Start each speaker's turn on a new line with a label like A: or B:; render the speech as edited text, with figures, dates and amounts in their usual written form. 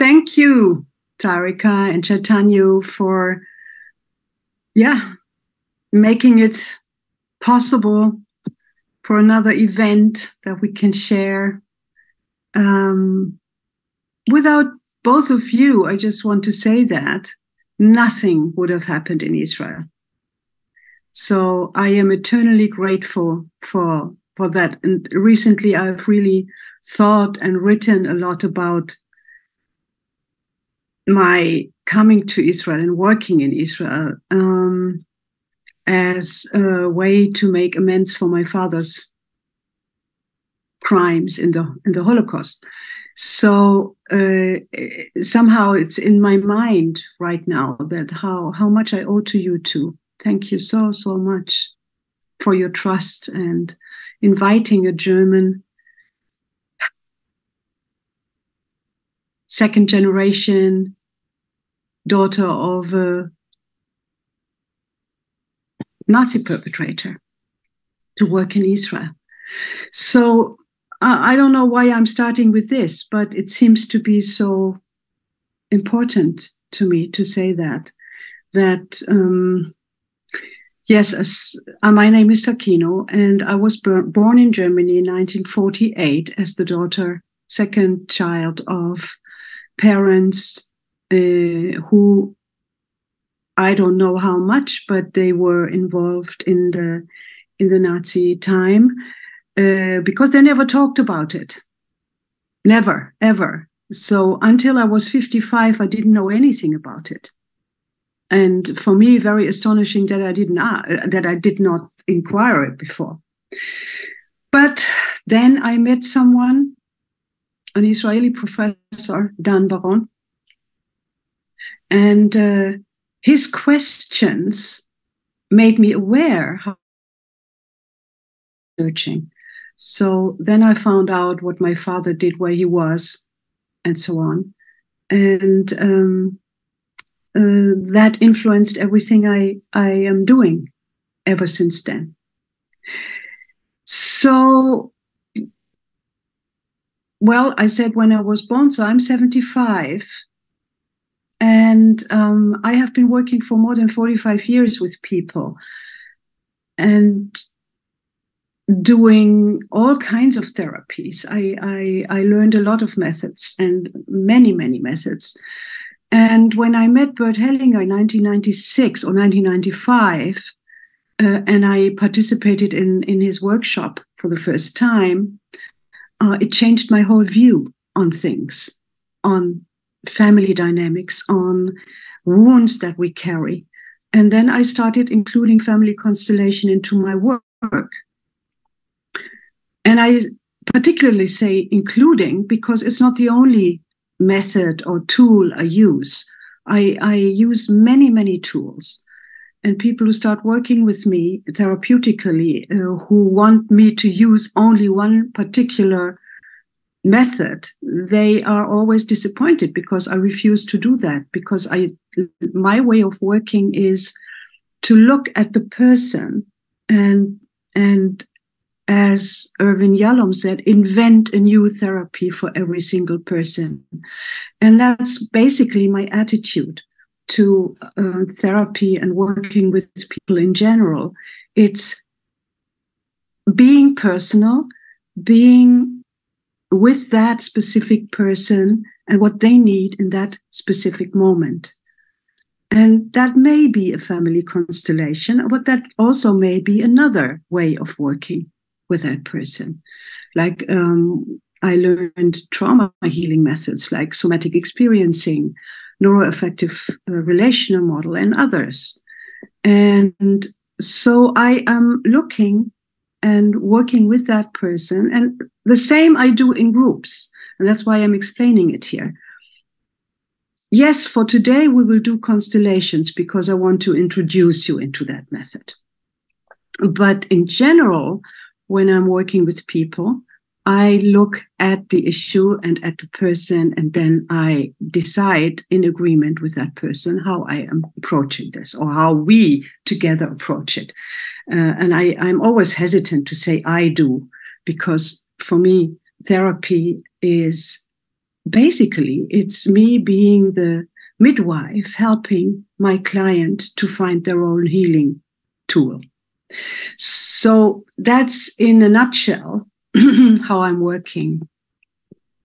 A: Thank you, Tarika and Chaitanya, for making it possible for another event that we can share. Without both of you, I just want to say that nothing would have happened in Israel. So I am eternally grateful for that. And recently I've really thought and written a lot about my coming to Israel and working in Israel as a way to make amends for my father's crimes in the Holocaust. So somehow it's in my mind right now that how much I owe to you two. Thank you so much for your trust and inviting a German second generation daughter of a Nazi perpetrator to work in Israel. So I don't know why I'm starting with this, but it seems to be so important to me to say that yes, my name is Saakinou, and I was born in Germany in 1948 as the second child of parents who, I don't know how much, but they were involved in the Nazi time because they never talked about it. Never, ever. So until I was 55, I didn't know anything about it. And for me, very astonishing that I did not inquire it before. But then I met someone, an Israeli professor, Dan Baron, and his questions made me aware how searching. So then I found out what my father did, where he was, and so on. And that influenced everything I am doing ever since then. So, well, I said when I was born, so I'm 75. And I have been working for more than 45 years with people and doing all kinds of therapies. I learned a lot of methods and many methods. And when I met Bert Hellinger in 1996 or 1995, and I participated in his workshop for the first time, it changed my whole view on things, on family dynamics, on wounds that we carry. And then I started including family constellation into my work. And I particularly say including because it's not the only method or tool I use. I use many tools. And people who start working with me therapeutically, who want me to use only one particular method, they are always disappointed because I refuse to do that, because my way of working is to look at the person and as Irvin Yalom said, invent a new therapy for every single person. And that's basically my attitude to therapy and working with people in general. It's being personal, being with that specific person and what they need in that specific moment. And that may be a family constellation, but that also may be another way of working with that person. Like I learned trauma healing methods like somatic experiencing, neuroaffective relational model, and others. And so I am looking and working with that person. And the same I do in groups. And that's why I'm explaining it here. Yes, for today, we will do constellations because I want to introduce you into that method. But in general, when I'm working with people, I look at the issue and at the person, and then I decide in agreement with that person how I am approaching this or how we together approach it. And I'm always hesitant to say I do, because for me, therapy is basically, it's me being the midwife helping my client to find their own healing tool. So that's in a nutshell how I'm working.